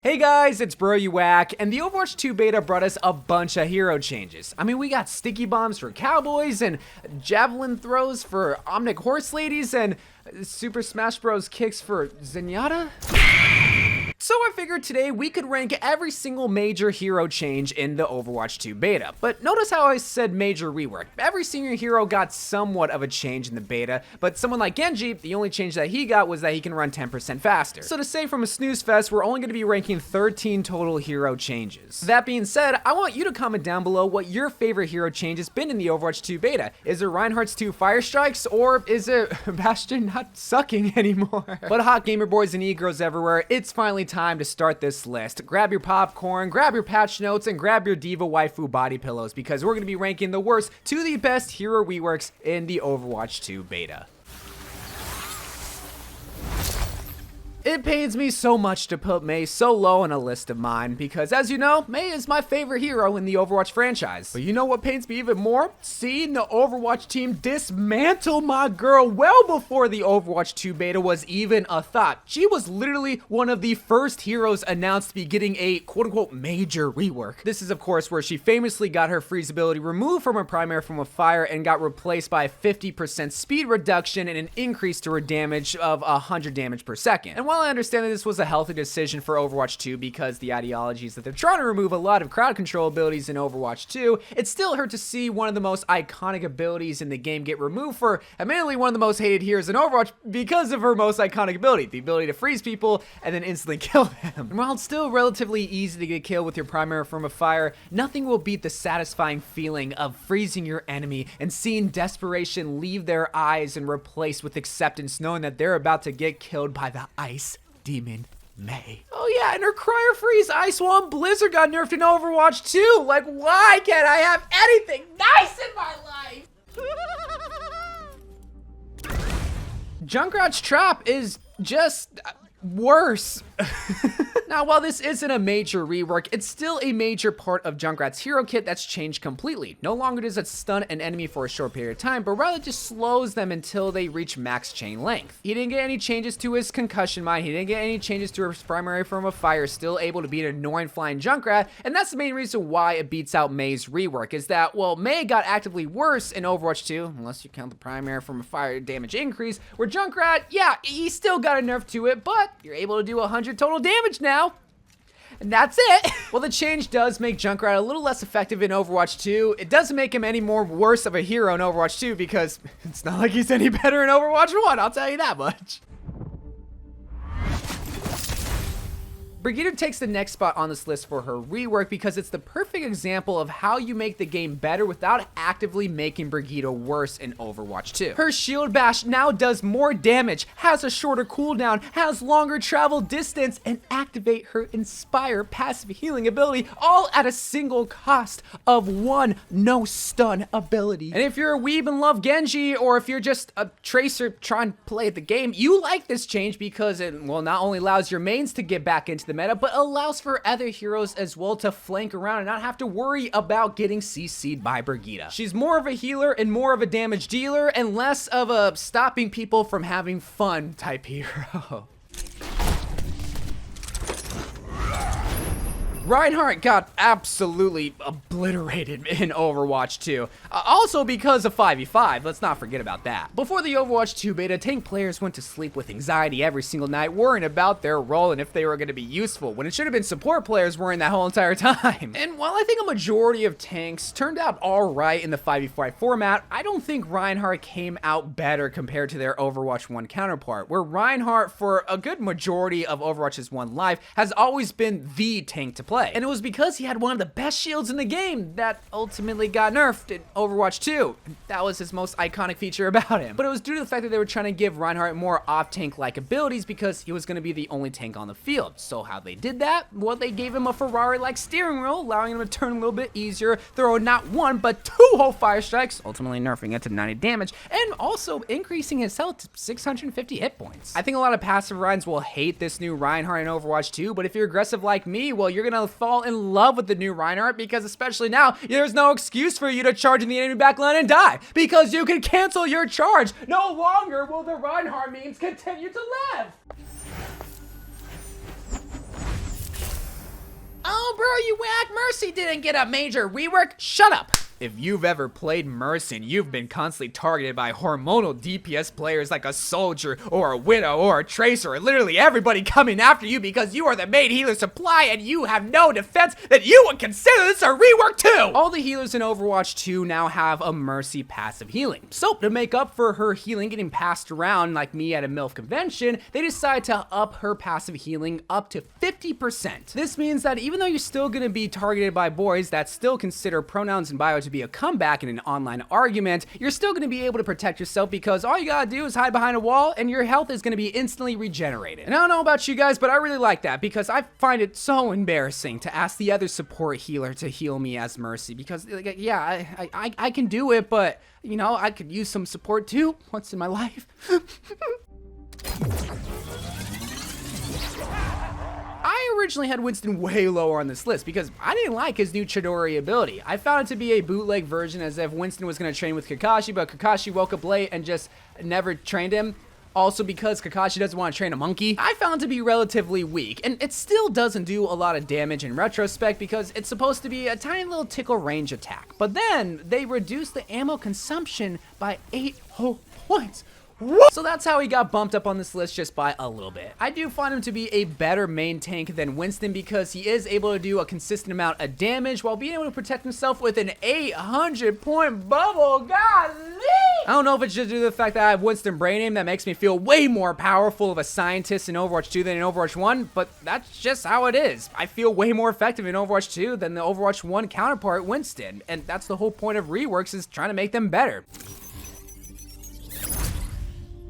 Hey guys, it's YOU WACK, and the Overwatch 2 beta brought us a bunch of hero changes. I mean, we got sticky bombs for cowboys, and javelin throws for Omnic horse ladies, and Super Smash Bros. Kicks for ZENYATTA? So I figured today we could rank every single major hero change in the Overwatch 2 beta. But notice how I said major rework. Every single hero got somewhat of a change in the beta, but someone like Genji, the only change that he got was that he can run 10% faster. So to say from a snooze fest, we're only going to be ranking 13 total hero changes. That being said, I want you to comment down below what your favorite hero change has been in the Overwatch 2 beta. Is it REINHARDT's 2 fire strikes, or is it BASTION not sucking anymore? But hot gamer boys and e-girls everywhere, it's finally time to start this list. Grab your popcorn, grab your patch notes, and grab your diva waifu body pillows, because we're going to be ranking the worst to the best hero reworks in the Overwatch 2 beta. It pains me so much to put Mei so low on a list of mine, because as you know, Mei is my favorite hero in the Overwatch franchise. But you know what pains me even more? Seeing the Overwatch team dismantle my girl well before the Overwatch 2 beta was even a thought. She was literally one of the first heroes announced to be getting a quote-unquote major rework. This is of course where she famously got her freeze ability removed from her primary form of fire and got replaced by a 50% speed reduction and an increase to her damage of 100 damage per second. And while I understand that this was a healthy decision for Overwatch 2 because the ideology is that they're trying to remove a lot of crowd control abilities in Overwatch 2, it still hurt to see one of the most iconic abilities in the game get removed for admittedly one of the most hated heroes in Overwatch because of her most iconic ability, the ability to freeze people and then instantly kill them. And while it's still relatively easy to get killed with your primary form of fire, nothing will beat the satisfying feeling of freezing your enemy and seeing desperation leave their eyes and replaced with acceptance, knowing that they're about to get killed by the ice demon Mei. Oh yeah, and her Cryer Freeze Ice Wand Blizzard got nerfed in Overwatch 2. Like, why can't I have anything nice in my life? Junkrat's trap is just worse. Now, while this isn't a major rework, it's still a major part of Junkrat's hero kit that's changed completely. No longer does it stun an enemy for a short period of time, but rather just slows them until they reach max chain length. He didn't get any changes to his concussion mine, he didn't get any changes to his primary form of fire, still able to beat an annoying flying Junkrat, and that's the main reason why it beats out Mei's rework, is that, well, Mei got actively worse in Overwatch 2, unless you count the primary form of fire damage increase, where Junkrat, yeah, he still got a nerf to it, but you're able to do 100 total damage now. And that's it. Well, the change does make Junkrat a little less effective in Overwatch 2. It doesn't make him any more worse of a hero in Overwatch 2 because it's not like he's any better in Overwatch 1, I'll tell you that much. BRIGITTE takes the next spot on this list for her rework because it's the perfect example of how you make the game better without actively making BRIGITTE worse in Overwatch 2. Her shield bash now does more damage, has a shorter cooldown, has longer travel distance, and activate her Inspire passive healing ability, all at a single cost of 1 no stun ability. And if you're a weeb and love Genji, or if you're just a tracer trying to play the game, you like this change because it, well, not only allows your mains to get back into the meta, but allows for other heroes as well to flank around and not have to worry about getting CC'd by BRIGITTE. She's more of a healer and more of a damage dealer and less of a stopping people from having fun type hero. REINHARDT got absolutely obliterated in Overwatch 2. Also because of 5v5, let's not forget about that. Before the Overwatch 2 beta, tank players went to sleep with anxiety every single night, worrying about their role and if they were going to be useful, when it should have been support players worrying that whole entire time. And while I think a majority of tanks turned out alright in the 5v5 format, I don't think REINHARDT came out better compared to their Overwatch 1 counterpart, where REINHARDT, for a good majority of Overwatch's 1 life, has always been the tank to play. And it was because he had one of the best shields in the game that ultimately got nerfed in Overwatch 2. That was his most iconic feature about him. But it was due to the fact that they were trying to give REINHARDT more off-tank-like abilities because he was going to be the only tank on the field. So how they did that? Well, they gave him a Ferrari-like steering wheel, allowing him to turn a little bit easier, throw not 1, but 2 whole fire strikes, ultimately nerfing it to 90 damage, and also increasing his health to 650 hit points. I think a lot of passive Ryans will hate this new REINHARDT in Overwatch 2, but if you're aggressive like me, well, you're going to fall in love with the new REINHARDT because especially now, there's no excuse for you to charge in the enemy backline and die because you can cancel your charge. No longer will the REINHARDT memes continue to live. You Whack, Mercy didn't get a major rework. Shut up. If you've ever played Mercy and you've been constantly targeted by hormonal DPS players like a Soldier or a Widow or a Tracer or literally everybody coming after you because you are the main healer supply and you have no defense, then you would consider this a rework too! All the healers in Overwatch 2 now have a Mercy passive healing. So to make up for her healing getting passed around like me at a MILF convention, they decide to up her passive healing up to 50%. This means that even though you're still gonna be targeted by boys that still consider pronouns and bio to be a comeback in an online argument, you're still going to be able to protect yourself because all you gotta do is hide behind a wall and your health is going to be instantly regenerated. And I don't know about you guys, but I really like that because I find it so embarrassing to ask the other support healer to heal me as Mercy because, like, yeah, I can do it, but, you know, I could use some support too once in my life. I originally had Winston way lower on this list because I didn't like his new Chidori ability. I found it to be a bootleg version as if Winston was going to train with Kakashi, but Kakashi woke up late and just never trained him. Also because Kakashi doesn't want to train a monkey. I found it to be relatively weak, and it still doesn't do a lot of damage in retrospect because it's supposed to be a tiny little tickle range attack. But then they reduced the ammo consumption by 8 whole points. So that's how he got bumped up on this list just by a little bit. I do find him to be a better main tank than Winston because he is able to do a consistent amount of damage while being able to protect himself with an 800-point bubble. Golly! I don't know if it's just due to the fact that I have Winston brain aim that makes me feel way more powerful of a scientist in Overwatch 2 than in Overwatch 1, but that's just how it is. I feel way more effective in Overwatch 2 than the Overwatch 1 counterpart Winston, and that's the whole point of Reworks, is trying to make them better.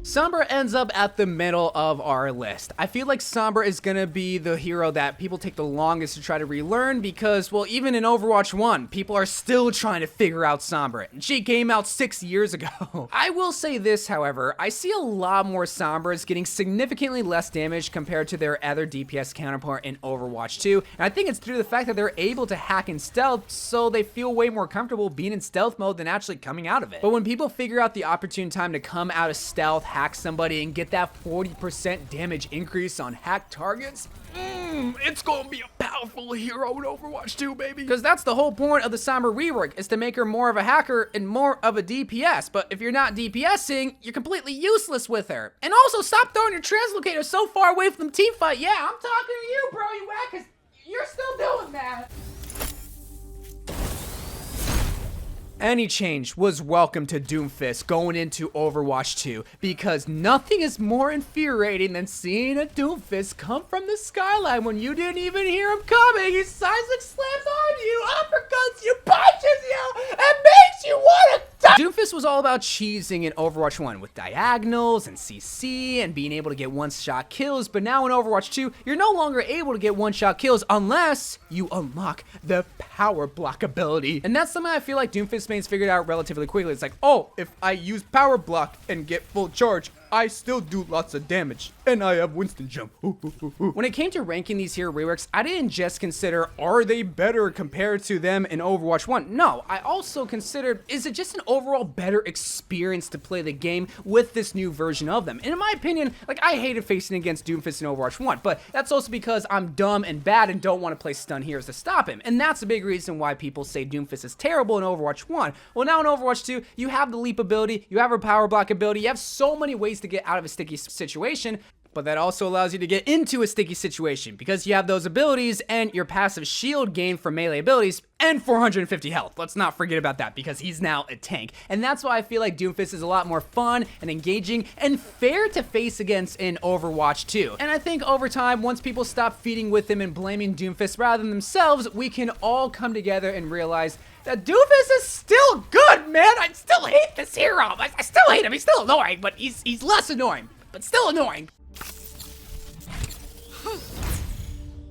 Sombra ends up at the middle of our list. I feel like Sombra is gonna be the hero that people take the longest to try to relearn because, well, even in Overwatch 1, people are still trying to figure out Sombra, and she came out 6 years ago. I will say this, however, I see a lot more Sombras getting significantly less damage compared to their other DPS counterpart in Overwatch 2, and I think it's due to the fact that they're able to hack in stealth, so they feel way more comfortable being in stealth mode than actually coming out of it. But when people figure out the opportune time to come out of stealth, hack somebody, and get that 40% damage increase on hacked targets, it's gonna be a powerful hero in Overwatch 2, baby. Because that's the whole point of the Sombra rework, is to make her more of a hacker and more of a DPS. But if you're not DPSing, you're completely useless with her. And also, stop throwing your translocator so far away from the team fight. Yeah, I'm talking to you, bro, you whack, because you're still doing that. Any change was welcome to DOOMFIST going into Overwatch 2 because nothing is more infuriating than seeing a DOOMFIST come from the skyline when you didn't even hear him coming. He Seismic slams on you, uppercuts you, punches you, and makes you want to die. DOOMFIST was all about cheesing in Overwatch 1 with diagonals and CC and being able to get one-shot kills, but now in Overwatch 2, you're no longer able to get one-shot kills unless you unlock the power block ability. And that's something I feel like DOOMFIST mains figured out relatively quickly. It's like, oh, if I use power block and get full charge, I still do lots of damage, and I have Winston jump. When it came to ranking these hero reworks, I didn't just consider, are they better compared to them in Overwatch 1? No, I also considered, is it just an overall better experience to play the game with this new version of them? And in my opinion, like, I hated facing against DOOMFIST in Overwatch 1, but that's also because I'm dumb and bad and don't want to play stun heroes to stop him. And that's a big reason why people say DOOMFIST is terrible in Overwatch 1. Well, now in Overwatch 2, you have the leap ability, you have her power block ability, you have so many ways to get out of a sticky situation, but that also allows you to get into a sticky situation because you have those abilities and your passive shield gain from melee abilities and 450 health. Let's not forget about that because he's now a tank. And that's why I feel like DOOMFIST is a lot more fun and engaging and fair to face against in Overwatch 2. And I think over time, once people stop feeding with him and blaming DOOMFIST rather than themselves, we can all come together and realize that DOOMFIST is still good, man. I still hate this hero. I still hate him. He's still annoying, but he's less annoying, but still annoying.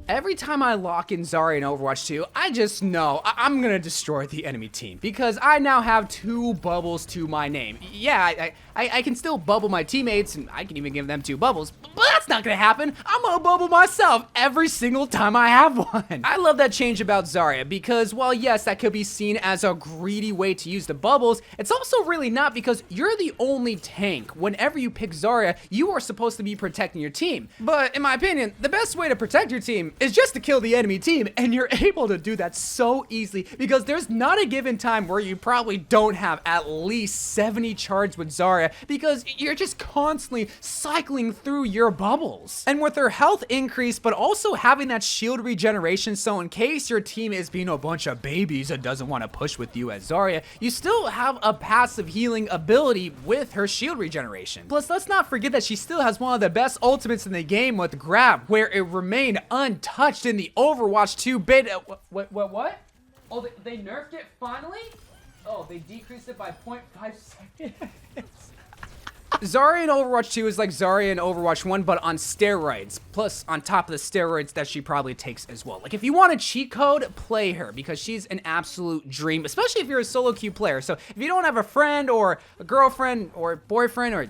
Every time I lock in Zarya in Overwatch 2, I just know I'm gonna destroy the enemy team because I now have 2 bubbles to my name. Yeah, I can still bubble my teammates and I can even give them 2 bubbles, but that's not gonna happen. I'm gonna bubble myself every single time I have one. I love that change about Zarya because while yes, that could be seen as a greedy way to use the bubbles, it's also really not because you're the only tank. Whenever you pick Zarya, you are supposed to be protecting your team. But in my opinion, the best way to protect your team is just to kill the enemy team, and you're able to do that so easily because there's not a given time where you probably don't have at least 70 charges with Zarya because you're just constantly cycling through your bubbles. And with her health increase, but also having that shield regeneration, so in case your team is being a bunch of babies and doesn't want to push with you as Zarya, you still have a passive healing ability with her shield regeneration. Plus, let's not forget that she still has one of the best ultimates in the game with Grab, where it remained untouched in the Overwatch 2 beta. What? Oh, they nerfed it finally? Oh, they decreased it by 0.5 seconds. Zarya in Overwatch 2 is like Zarya in Overwatch 1, but on steroids. Plus, on top of the steroids that she probably takes as well. Like, if you want a cheat code, play her, because she's an absolute dream, especially if you're a solo queue player. So, if you don't have a friend, or a girlfriend, or boyfriend,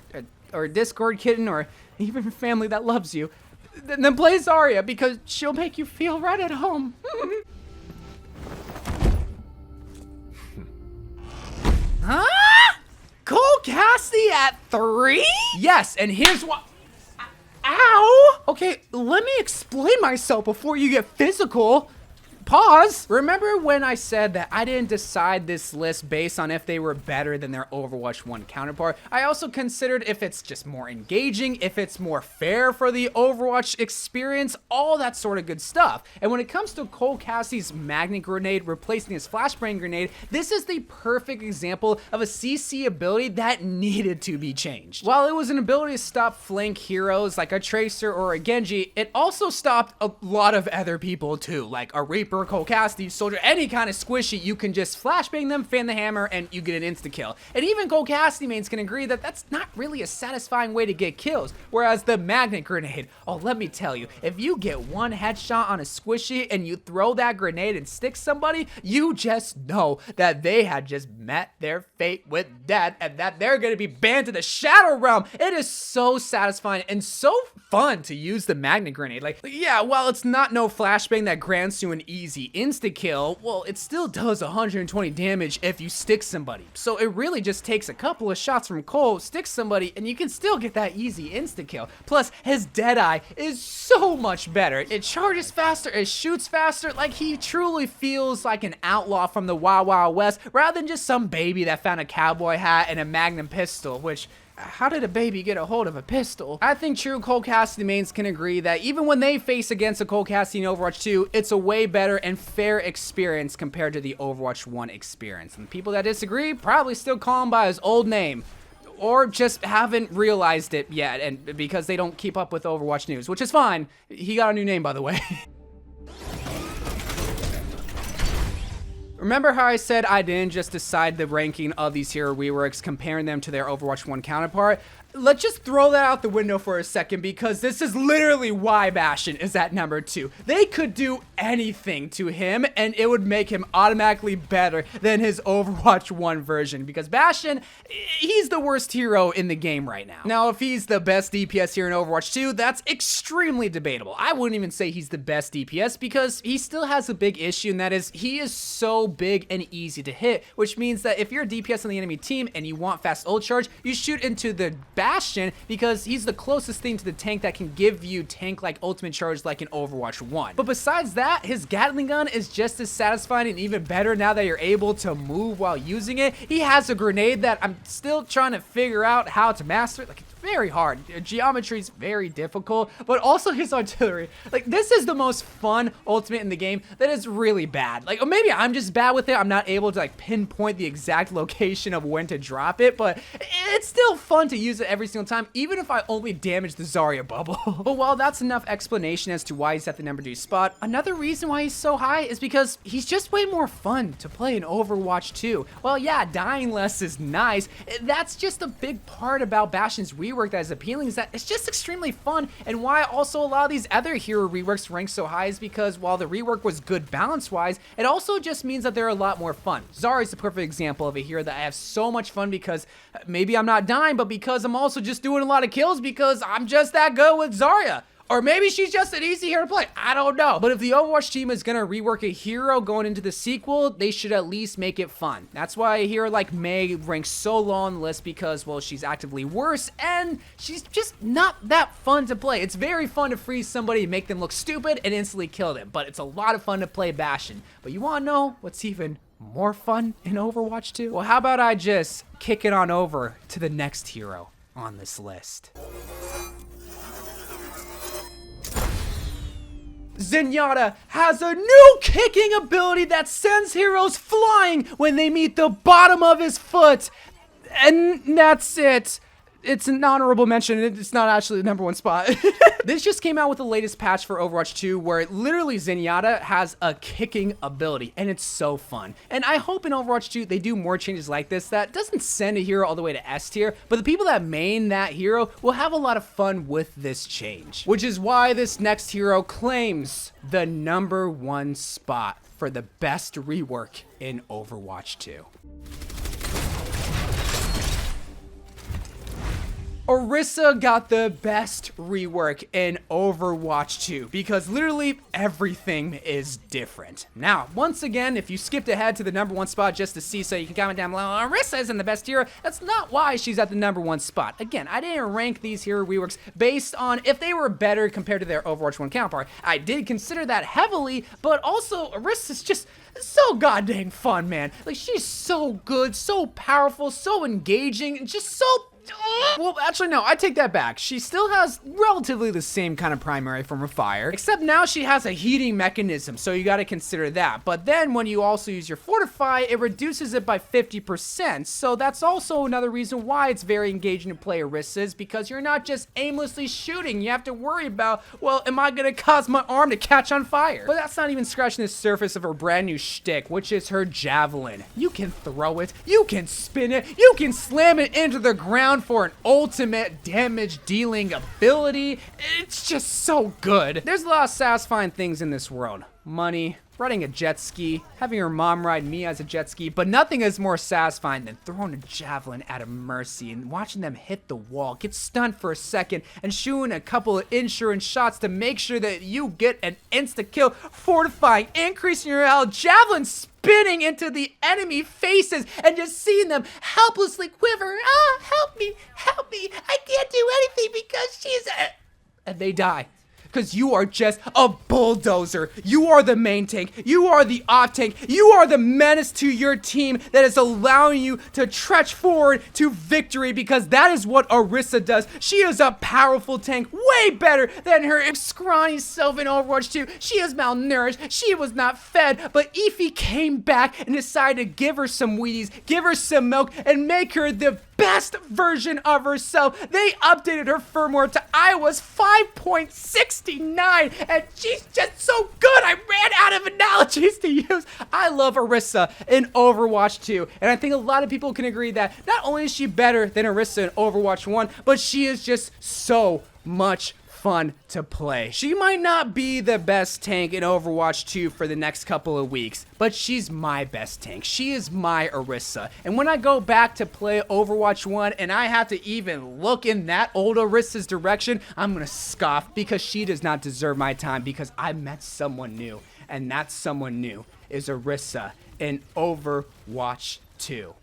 or a Discord kitten, or even family that loves you, then play Zarya, because she'll make you feel right at home. Huh? Cole Cassidy at 3? Yes, and here's what. Ow! Okay, let me explain myself before you get physical. Pause. Remember when I said that I didn't decide this list based on if they were better than their Overwatch 1 counterpart? I also considered if it's just more engaging, if it's more fair for the Overwatch experience, all that sort of good stuff. And when it comes to Cole Cassidy's Magnet Grenade replacing his Flashbang Grenade, this is the perfect example of a CC ability that needed to be changed. While it was an ability to stop flank heroes like a Tracer or a Genji, it also stopped a lot of other people too, like a Reaper, Cole Cassidy, Soldier, any kind of squishy. You can just flashbang them, fan the hammer, and you get an insta-kill. And even Cole Cassidy mains can agree that that's not really a satisfying way to get kills. Whereas the Magnet Grenade, oh, let me tell you, if you get one headshot on a squishy and you throw that grenade and stick somebody, you just know that they had just met their fate with death and that they're going to be banned to the Shadow Realm. It is so satisfying and so fun to use the Magnet Grenade. Like, yeah, while it's not no flashbang that grants you an easy insta-kill, well, it still does 120 damage if you stick somebody. So it really just takes a couple of shots from Cole, stick somebody, and you can still get that easy insta-kill. Plus, his Deadeye is so much better. It charges faster, it shoots faster, like he truly feels like an outlaw from the Wild Wild West, rather than just some baby that found a cowboy hat and a Magnum pistol, which... how did a baby get a hold of a pistol? I think true Cole Cassidy mains can agree that even when they face against a Cole Cassidy in Overwatch 2, it's a way better and fair experience compared to the Overwatch 1 experience. And people that disagree probably still call him by his old name, or just haven't realized it yet, and because they don't keep up with Overwatch news, which is fine. He got a new name, by the way. Remember how I said I didn't just decide the ranking of these hero reworks comparing them to their Overwatch 1 counterpart? Let's just throw that out the window for a second, because this is literally why Bastion is at number 2. They could do anything to him and it would make him automatically better than his Overwatch 1 version, because Bastion, he's the worst hero in the game right now. Now, if he's the best DPS here in Overwatch 2, that's extremely debatable. I wouldn't even say he's the best DPS, because he still has a big issue, and that is he is so big and easy to hit, which means that if you're a DPS on the enemy team and you want fast ult charge, you shoot into the Bastion, because he's the closest thing to the tank that can give you tank-like ultimate charge like in Overwatch 1. But besides that, his Gatling gun is just as satisfying and even better now that you're able to move while using it. He has a grenade that I'm still trying to figure out how to master. Like, it's very hard. Geometry is very difficult, but also his artillery. Like, this is the most fun ultimate in the game that is really bad. Like, or maybe I'm just bad with it. I'm not able to like pinpoint the exact location of when to drop it, but it's still fun to use it every single time, even if I only damage the Zarya bubble. But while that's enough explanation as to why he's at the number 2 spot, another reason why he's so high is because he's just way more fun to play in Overwatch 2. Well, yeah, dying less is nice. That's just a big part about Bastion's rework that is appealing, is that it's just extremely fun, and why also a lot of these other hero reworks rank so high is because while the rework was good balance-wise, it also just means that they're a lot more fun. Zarya is the perfect example of a hero that I have so much fun because maybe I'm not dying, but because I'm also just doing a lot of kills because I'm just that good with Zarya. Or maybe she's just an easy hero to play. I don't know. But if the Overwatch team is gonna rework a hero going into the sequel, they should at least make it fun. That's why a hero like Mei ranks so low on the list because, well, she's actively worse and she's just not that fun to play. It's very fun to freeze somebody and make them look stupid and instantly kill them, but it's a lot of fun to play Bastion. But you wanna know what's even more fun in Overwatch 2? Well, how about I just kick it on over to the next hero on this list. ZENYATTA has a new kicking ability that sends heroes flying when they meet the bottom of his foot. And that's it. It's an honorable mention. It's not actually the #1 spot. This just came out with the latest patch for Overwatch 2 where literally ZENYATTA has a kicking ability and it's so fun. And I hope in Overwatch 2 they do more changes like this that doesn't send a hero all the way to S tier, but the people that main that hero will have a lot of fun with this change. Which is why this next hero claims the #1 spot for the best rework in Overwatch 2. ORISA got the best rework in Overwatch 2 because literally everything is different. Now, once again, if you skipped ahead to the #1 spot just to see so you can comment down below, ORISA isn't the best hero, that's not why she's at the #1 spot. Again, I didn't rank these hero reworks based on if they were better compared to their Overwatch 1 counterpart. I did consider that heavily, but also ORISA's just so goddamn fun, man. Like, she's so good, so powerful, so engaging, and just so... Well, actually, no, I take that back. She still has relatively the same kind of primary from her fire, except now she has a heating mechanism, so you gotta consider that. But then when you also use your fortify, it reduces it by 50%, so that's also another reason why it's very engaging to play Orisa's, because you're not just aimlessly shooting. You have to worry about, well, am I gonna cause my arm to catch on fire? But that's not even scratching the surface of her brand new shtick, which is her javelin. You can throw it, you can spin it, you can slam it into the ground for an ultimate damage dealing ability. It's just so good. There's a lot of satisfying things in this world. Money, riding a jet ski, having your mom ride me as a jet ski, but nothing is more satisfying than throwing a javelin at a Mercy and watching them hit the wall, get stunned for a second, and shooting a couple of insurance shots to make sure that you get an insta-kill, fortifying, increasing your health, javelin spinning into the enemy faces, and just seeing them helplessly quiver. Ah, help me, I can't do anything because she's and they die. Because you are just a bulldozer. You are the main tank. You are the off tank. You are the menace to your team that is allowing you to trudge forward to victory, because that is what ORISA does. She is a powerful tank, way better than her scrawny self in Overwatch 2. She is malnourished. She was not fed, but Ify came back and decided to give her some Wheaties, give her some milk, and make her the best version of herself. They updated her firmware to iOS 5.69, and she's just so good. I ran out of analogies to use. I love ORISA in Overwatch 2, and I think a lot of people can agree that not only is she better than ORISA in Overwatch 1, but she is just so much fun to play. She might not be the best tank in Overwatch 2 for the next couple of weeks, but she's my best tank. She is my ORISA. And when I go back to play Overwatch 1 and I have to even look in that old ORISA's direction, I'm gonna scoff, because she does not deserve my time, because I met someone new, and that someone new is ORISA in Overwatch 2.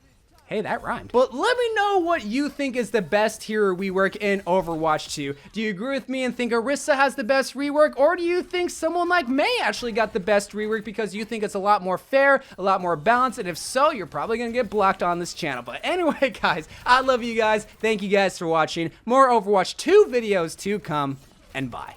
Hey, that rhymed. But let me know what you think is the best hero rework in Overwatch 2. Do you agree with me and think ORISA has the best rework? Or do you think someone like Mei actually got the best rework because you think it's a lot more fair, a lot more balanced? And if so, you're probably gonna get blocked on this channel. But anyway, guys, I love you guys. Thank you guys for watching. More Overwatch 2 videos to come, and bye.